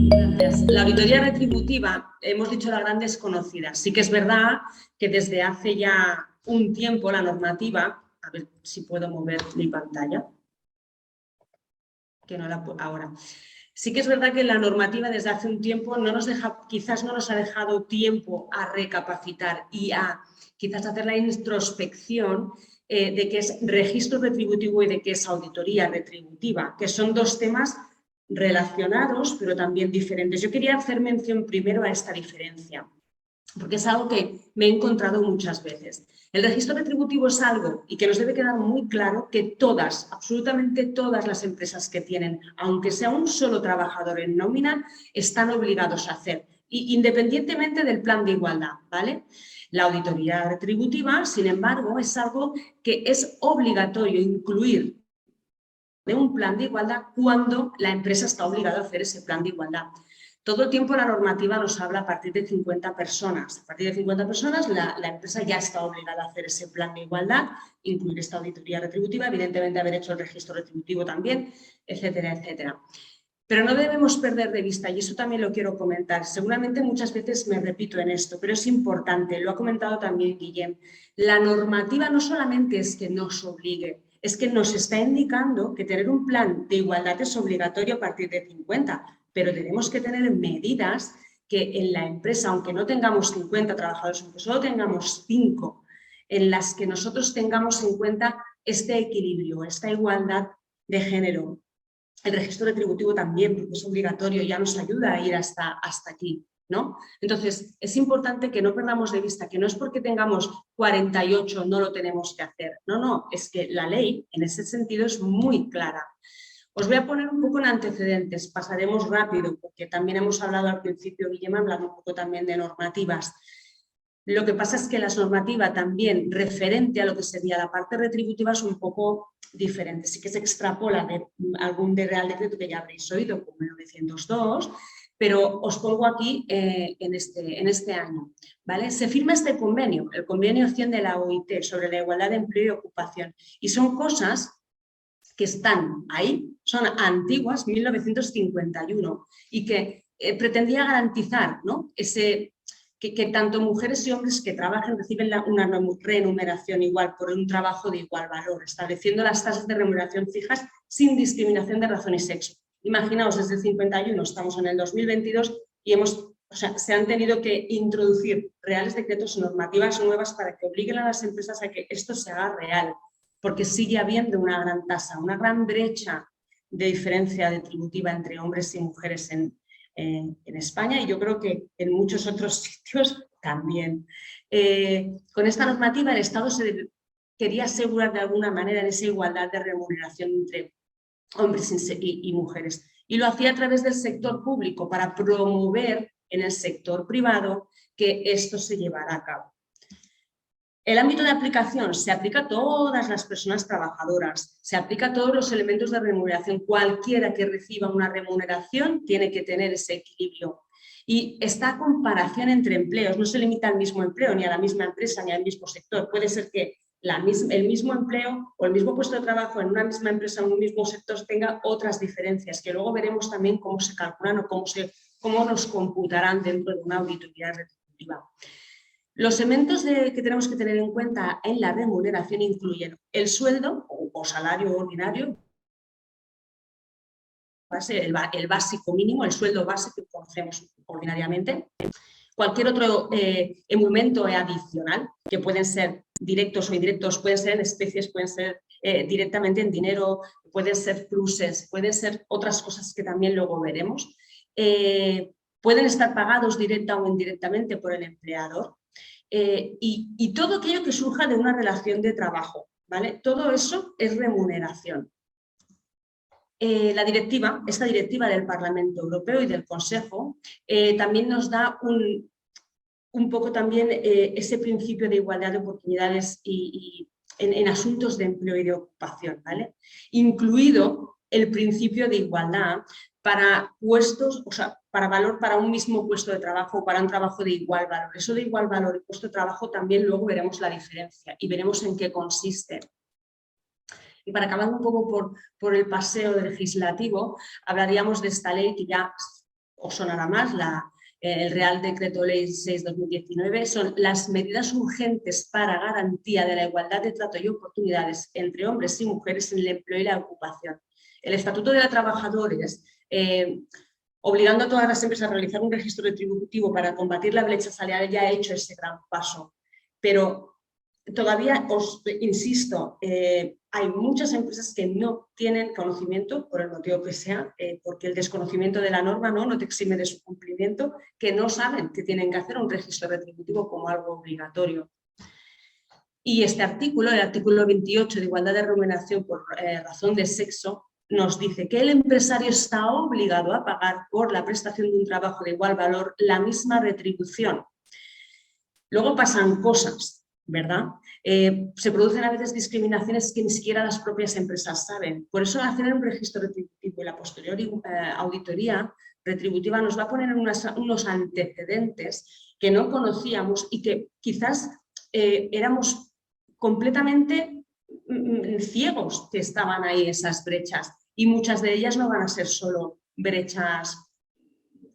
Gracias. La auditoría retributiva, hemos dicho la gran desconocida. Sí que es verdad que desde hace ya un tiempo la normativa, a ver si puedo mover mi pantalla, que no la puedo ahora. Sí que es verdad que la normativa desde hace un tiempo quizás no nos ha dejado tiempo a recapacitar y a quizás hacer la introspección de qué es registro retributivo y de qué es auditoría retributiva, que son dos temas relacionados pero también diferentes. Yo quería hacer mención primero a esta diferencia, porque es algo que me he encontrado muchas veces. El registro retributivo es algo, y que nos debe quedar muy claro, que todas, absolutamente todas las empresas que tienen, aunque sea un solo trabajador en nómina, están obligados a hacer, independientemente del plan de igualdad, ¿vale? La auditoría retributiva, sin embargo, es algo que es obligatorio incluir de un plan de igualdad cuando la empresa está obligada a hacer ese plan de igualdad. Todo el tiempo la normativa nos habla a partir de 50 personas. A partir de 50 personas la empresa ya está obligada a hacer ese plan de igualdad, incluir esta auditoría retributiva, evidentemente haber hecho el registro retributivo también, etcétera, etcétera. Pero no debemos perder de vista, y eso también lo quiero comentar, seguramente muchas veces me repito en esto, pero es importante, lo ha comentado también Guillem, la normativa no solamente es que nos obligue, es que nos está indicando que tener un plan de igualdad es obligatorio a partir de 50, pero tenemos que tener medidas que en la empresa, aunque no tengamos 50 trabajadores, aunque solo tengamos 5, en las que nosotros tengamos en cuenta este equilibrio, esta igualdad de género. El registro retributivo también, porque es obligatorio, ya nos ayuda a ir hasta aquí, ¿no? Entonces, es importante que no perdamos de vista que no es porque tengamos 48 no lo tenemos que hacer. No, no, es que la ley en ese sentido es muy clara. Os voy a poner un poco en antecedentes, pasaremos rápido, porque también hemos hablado al principio, Guillem, hablando un poco también de normativas. Lo que pasa es que la normativa también referente a lo que sería la parte retributiva es un poco diferente. Sí que se extrapola de algún de Real Decreto que ya habréis oído, como 1902, pero os pongo aquí en este año. ¿Vale? Se firma este convenio, el convenio 100 de la OIT sobre la igualdad de empleo y ocupación, y son cosas que están ahí, son antiguas, 1951, y que pretendía garantizar, ¿no? Que tanto mujeres y hombres que trabajen reciben una remuneración igual por un trabajo de igual valor, estableciendo las tasas de remuneración fijas sin discriminación de razón y sexo. Imaginaos, desde el 51 estamos en el 2022 y se han tenido que introducir reales decretos y normativas nuevas para que obliguen a las empresas a que esto se haga real, porque sigue habiendo una gran tasa, una gran brecha de diferencia retributiva entre hombres y mujeres en España, y yo creo que en muchos otros sitios también. Con esta normativa el Estado quería asegurar de alguna manera en esa igualdad de remuneración entre hombres y mujeres, y lo hacía a través del sector público para promover en el sector privado que esto se llevara a cabo. El ámbito de aplicación se aplica a todas las personas trabajadoras, se aplica a todos los elementos de remuneración. Cualquiera que reciba una remuneración tiene que tener ese equilibrio. Y esta comparación entre empleos no se limita al mismo empleo, ni a la misma empresa, ni al mismo sector. Puede ser que el mismo empleo o el mismo puesto de trabajo en una misma empresa o en un mismo sector tenga otras diferencias, que luego veremos también cómo se calculan o cómo nos computarán dentro de una auditoría retributiva. Los elementos que tenemos que tener en cuenta en la remuneración incluyen el sueldo o salario ordinario, el básico mínimo, el sueldo base que conocemos ordinariamente, cualquier otro emolumento adicional, que pueden ser directos o indirectos, pueden ser en especies, pueden ser directamente en dinero, pueden ser pluses, pueden ser otras cosas que también luego veremos. Pueden estar pagados directa o indirectamente por el empleador. Y todo aquello que surja de una relación de trabajo, ¿vale? Todo eso es remuneración. Esta directiva del Parlamento Europeo y del Consejo también nos da un poco también ese principio de igualdad de oportunidades en asuntos de empleo y de ocupación, ¿vale? Incluido el principio de igualdad para puestos, o sea, para un mismo puesto de trabajo o para un trabajo de igual valor. Eso de igual valor y puesto de trabajo también luego veremos la diferencia y veremos en qué consiste. Y para acabar un poco por el paseo legislativo, hablaríamos de esta ley que ya os sonará más, el Real Decreto Ley 6/2019, son las medidas urgentes para garantía de la igualdad de trato y oportunidades entre hombres y mujeres en el empleo y la ocupación. El Estatuto de los Trabajadores, obligando a todas las empresas a realizar un registro retributivo para combatir la brecha salarial, ya ha hecho ese gran paso. Pero todavía, os insisto, hay muchas empresas que no tienen conocimiento, por el motivo que sea, porque el desconocimiento de la norma no te exime de su cumplimiento, que no saben que tienen que hacer un registro retributivo como algo obligatorio. Y este artículo, el artículo 28 de igualdad de remuneración por razón de sexo, nos dice que el empresario está obligado a pagar por la prestación de un trabajo de igual valor la misma retribución. Luego pasan cosas, ¿verdad? Se producen a veces discriminaciones que ni siquiera las propias empresas saben. Por eso hacer un registro retributivo y la posterior auditoría retributiva nos va a poner en unos antecedentes que no conocíamos y que quizás éramos completamente ciegos que estaban ahí esas brechas, y muchas de ellas no van a ser solo brechas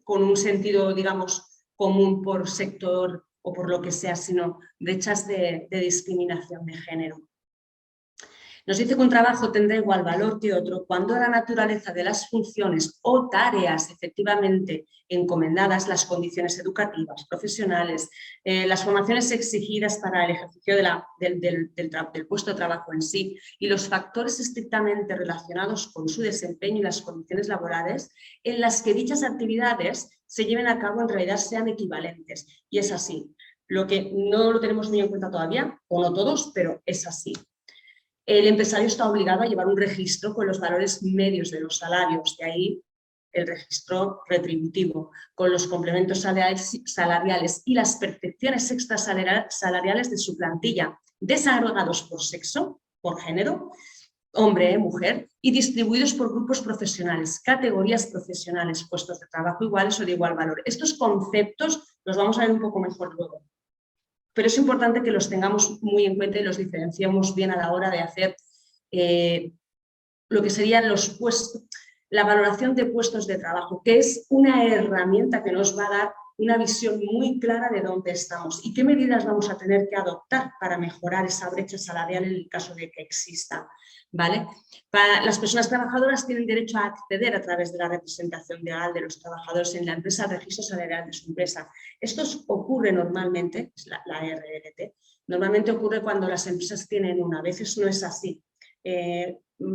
con un sentido, digamos, común por sector o por lo que sea, sino brechas de discriminación de género. Nos dice que un trabajo tendrá igual valor que otro cuando la naturaleza de las funciones o tareas efectivamente encomendadas, las condiciones educativas, profesionales, las formaciones exigidas para el ejercicio del puesto de trabajo en sí y los factores estrictamente relacionados con su desempeño y las condiciones laborales en las que dichas actividades se lleven a cabo en realidad sean equivalentes. Y es así. Lo que no lo tenemos muy en cuenta todavía, o no todos, pero es así. El empresario está obligado a llevar un registro con los valores medios de los salarios, de ahí el registro retributivo, con los complementos salariales y las percepciones extrasalariales de su plantilla, desagregados por sexo, por género, hombre, mujer, y distribuidos por grupos profesionales, categorías profesionales, puestos de trabajo iguales o de igual valor. Estos conceptos los vamos a ver un poco mejor luego, pero es importante que los tengamos muy en cuenta y los diferenciemos bien a la hora de hacer lo que serían los puestos, la valoración de puestos de trabajo, que es una herramienta que nos va a dar una visión muy clara de dónde estamos y qué medidas vamos a tener que adoptar para mejorar esa brecha salarial en el caso de que exista, ¿vale? Las personas trabajadoras tienen derecho a acceder a través de la representación legal de los trabajadores en la empresa al registro salarial de su empresa. Esto ocurre normalmente, es la RLT, normalmente ocurre cuando las empresas tienen una, a veces no es así.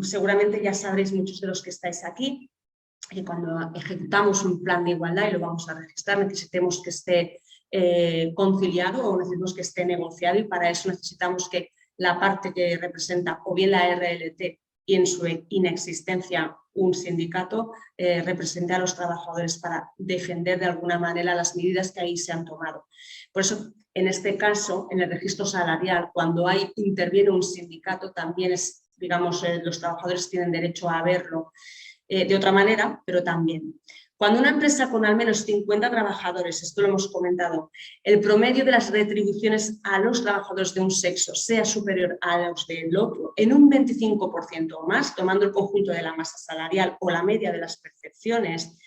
Seguramente ya sabréis muchos de los que estáis aquí que cuando ejecutamos un plan de igualdad y lo vamos a registrar necesitemos que esté conciliado o necesitamos que esté negociado, y para eso necesitamos que la parte que representa o bien la RLT y en su inexistencia un sindicato represente a los trabajadores para defender de alguna manera las medidas que ahí se han tomado. Por eso, en este caso, en el registro salarial, cuando interviene un sindicato, también es, digamos, los trabajadores tienen derecho a verlo de otra manera, pero también. Cuando una empresa con al menos 50 trabajadores, esto lo hemos comentado, el promedio de las retribuciones a los trabajadores de un sexo sea superior a los del otro en un 25% o más, tomando el conjunto de la masa salarial o la media de las percepciones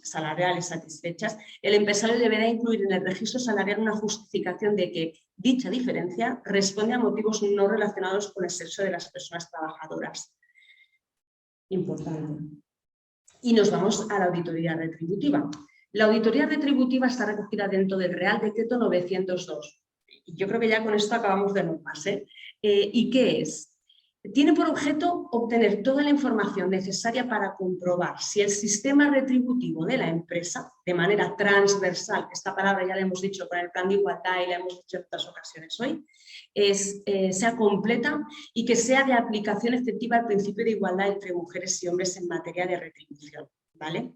salariales satisfechas, el empresario deberá incluir en el registro salarial una justificación de que dicha diferencia responde a motivos no relacionados con el sexo de las personas trabajadoras. Importante. Y nos vamos a la auditoría retributiva. La auditoría retributiva está recogida dentro del Real Decreto 902. Y yo creo que ya con esto acabamos de normas, ¿eh? ¿Y qué es? Tiene por objeto obtener toda la información necesaria para comprobar si el sistema retributivo de la empresa, de manera transversal, esta palabra ya la hemos dicho con el plan de igualdad y la hemos dicho en otras ocasiones hoy, sea completa y que sea de aplicación efectiva al principio de igualdad entre mujeres y hombres en materia de retribución, ¿vale?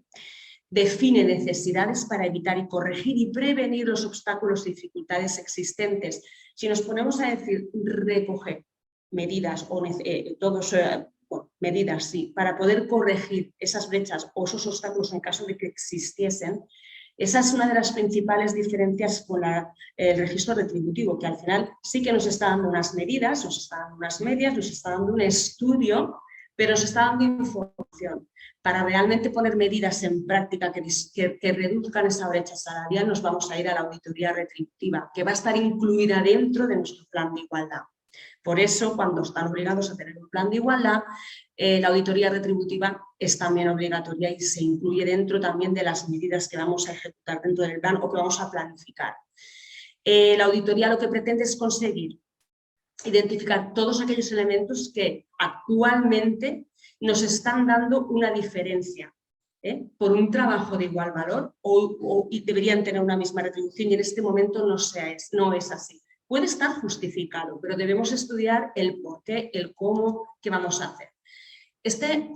Define necesidades para evitar y corregir y prevenir los obstáculos y dificultades existentes. Si nos ponemos a decir recoger medidas o medidas, sí, para poder corregir esas brechas o esos obstáculos en caso de que existiesen, Esa es una de las principales diferencias con el registro retributivo, que al final sí que nos está dando unas medidas, nos está dando unas medias, nos está dando un estudio, pero nos está dando información. Para realmente poner medidas en práctica que reduzcan esa brecha salarial, nos vamos a ir a la auditoría retributiva, que va a estar incluida dentro de nuestro plan de igualdad. Por eso, cuando están obligados a tener un plan de igualdad, la auditoría retributiva es también obligatoria y se incluye dentro también de las medidas que vamos a ejecutar dentro del plan o que vamos a planificar. La auditoría lo que pretende es conseguir identificar todos aquellos elementos que actualmente nos están dando una diferencia por un trabajo de igual valor y deberían tener una misma retribución y en este momento no es así. Puede estar justificado, pero debemos estudiar el por qué, el cómo, qué vamos a hacer. Este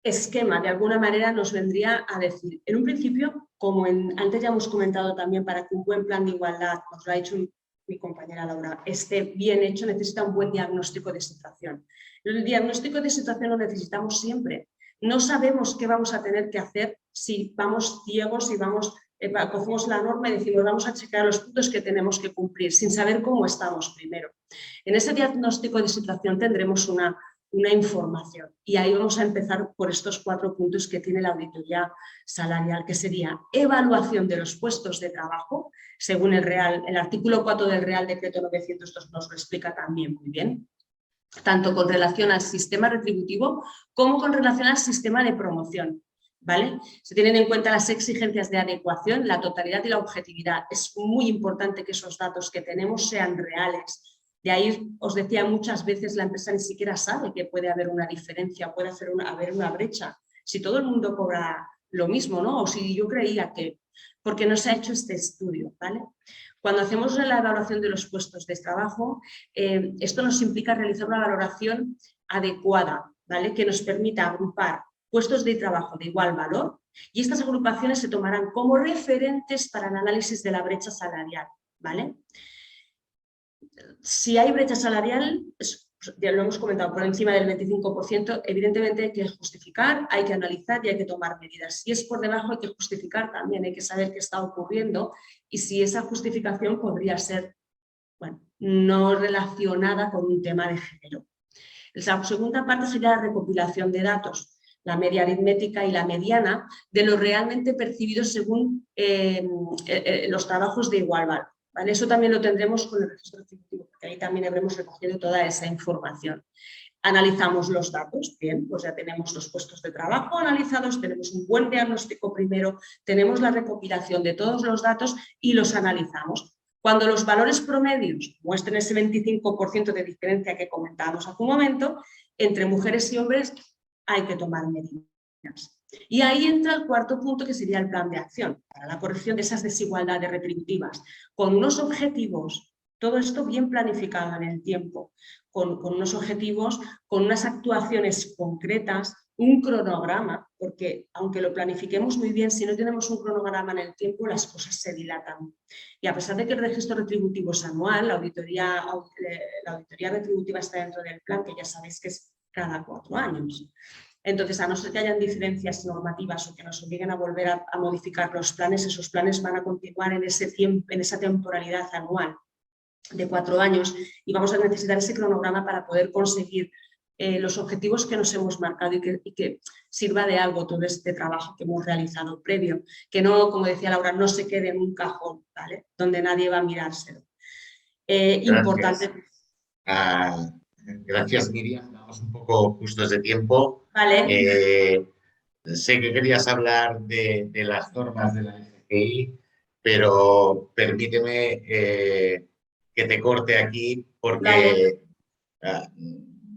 esquema, de alguna manera, nos vendría a decir, en un principio, como antes ya hemos comentado también, para que un buen plan de igualdad, nos lo ha dicho mi compañera Laura, esté bien hecho, necesita un buen diagnóstico de situación. El diagnóstico de situación lo necesitamos siempre. No sabemos qué vamos a tener que hacer si vamos ciegos, si cogemos la norma y decimos vamos a checar los puntos que tenemos que cumplir sin saber cómo estamos primero. En ese diagnóstico de situación tendremos una información y ahí vamos a empezar por estos 4 puntos que tiene la auditoría salarial, que sería evaluación de los puestos de trabajo, según el artículo 4 del Real Decreto 902 nos lo explica también muy bien, tanto con relación al sistema retributivo como con relación al sistema de promoción. ¿Vale? Se tienen en cuenta las exigencias de adecuación, la totalidad y la objetividad. Es muy importante que esos datos que tenemos sean reales. De ahí os decía muchas veces la empresa ni siquiera sabe que puede haber una diferencia, puede haber una brecha. Si todo el mundo cobra lo mismo, ¿no? O si yo creía que, porque no se ha hecho este estudio, ¿vale? Cuando hacemos la evaluación de los puestos de trabajo, esto nos implica realizar una valoración adecuada, ¿vale? Que nos permita agrupar puestos de trabajo de igual valor y estas agrupaciones se tomarán como referentes para el análisis de la brecha salarial, ¿vale? Si hay brecha salarial, ya lo hemos comentado, por encima del 25%, evidentemente hay que justificar, hay que analizar y hay que tomar medidas. Si es por debajo hay que justificar también, hay que saber qué está ocurriendo y si esa justificación podría ser, bueno, no relacionada con un tema de género. La segunda parte sería la recopilación de datos, la media aritmética y la mediana de lo realmente percibido según los trabajos de igual valor. ¿Vale? Eso también lo tendremos con el registro retributivo, porque ahí también habremos recogido toda esa información. Analizamos los datos, bien, pues ya tenemos los puestos de trabajo analizados, tenemos un buen diagnóstico primero, tenemos la recopilación de todos los datos y los analizamos. Cuando los valores promedios muestren ese 25% de diferencia que comentábamos hace un momento, entre mujeres y hombres hay que tomar medidas. Y ahí entra el cuarto punto, que sería el plan de acción para la corrección de esas desigualdades retributivas, con unos objetivos, todo esto bien planificado en el tiempo, con unos objetivos, con unas actuaciones concretas, un cronograma, porque aunque lo planifiquemos muy bien, si no tenemos un cronograma en el tiempo, las cosas se dilatan. Y a pesar de que el registro retributivo es anual, la auditoría retributiva está dentro del plan, que ya sabéis que es cada 4 años. Entonces, a no ser que hayan diferencias normativas o que nos obliguen a volver a modificar los planes, esos planes van a continuar en esa temporalidad anual de 4 años y vamos a necesitar ese cronograma para poder conseguir los objetivos que nos hemos marcado y que sirva de algo todo este trabajo que hemos realizado previo, que no, como decía Laura, no se quede en un cajón, ¿vale? Donde nadie va a mirárselo. Importante. Gracias, Miriam. Vamos un poco justos de tiempo. Vale. Sé que querías hablar de las normas de la LGTBI, pero permíteme que te corte aquí porque, vale.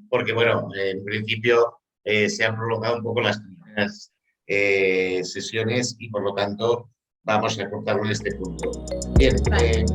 Porque bueno, en principio se han prolongado un poco las primeras sesiones y por lo tanto vamos a cortar en este punto. Bien. Vale.